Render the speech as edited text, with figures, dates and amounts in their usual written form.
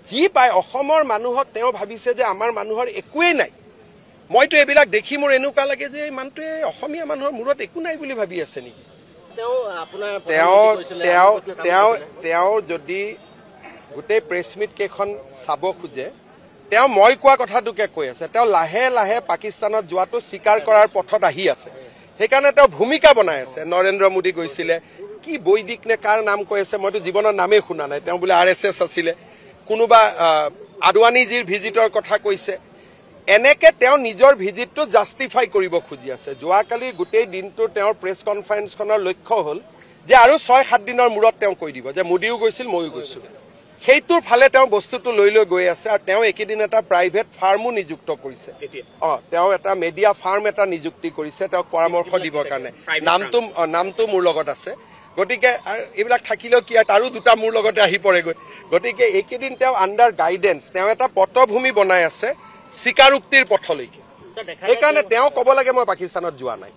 যি পায় অসমৰ মানুহক তেওঁ ভাবিছে যে আমাৰ মানুহৰ একোৱেই নাই। মইতো এইবিলাক দেখি মোৰ এনেকুৱা লাগে যে এই মানুহটোৱে অসমীয়া মানুহৰ মূৰত একো নাই বুলি ভাবি আছে নেকি। তেওঁ যদি গোটেই প্ৰেছ মিট কেইখন চাব খোজে, তেওঁ মই কোৱা কথাটোকে কৈ আছে। তেওঁ লাহে লাহে পাকিস্তানত যোৱাটো স্বীকাৰ কৰাৰ পথত আহি আছে। সেইকাৰণে তেওঁ ভূমিকা বনাই আছে। নৰেন্দ্ৰ মোদী গৈছিলে, কি বৈদিক নে কাৰ নাম কৈ আছে, মইতো জীৱনৰ নামেই শুনা নাই। তেওঁ বোলে RSS আছিলে, কোনোবা আদৱানীজীৰ ভিজিটৰ কথা কৈছে। এনেকে তেওঁ নিজৰ ভিজিটটো জাষ্টিফাই কৰিব খুজি আছে। যোৱাকালিৰ গোটেই দিনটো তেওঁৰ প্ৰেছ কনফাৰেন্সখনৰ লক্ষ্য হ'ল যে আৰু 6-7 দিনৰ মূৰত তেওঁ কৈ দিব যে মোদীও গৈছিল, ময়ো গৈছিল। সেইটোৰ ফালে তেওঁ বস্তুটো লৈ গৈ আছে। আৰু তেওঁ একেদিন এটা প্ৰাইভেট ফাৰ্মো নিযুক্ত কৰিছে। তেওঁ এটা মিডিয়া ফাৰ্ম এটা নিযুক্তি কৰিছে তেওঁক পৰামৰ্শ দিবৰ কাৰণে। নামটো মোৰ লগত আছে। গতিকে এইবিলাক থাকিলেও কি আৰু দুটা মোৰ লগতে আহি পৰেগৈ। গতিকে এইকেইদিন তেওঁ আণ্ডাৰ গাইডেন্স, তেওঁ এটা পটভূমি বনাই আছে স্বীকাৰোক্তিৰ পথলৈকে। সেইকাৰণে তেওঁ ক'ব লাগে মই পাকিস্তানত যোৱা নাই।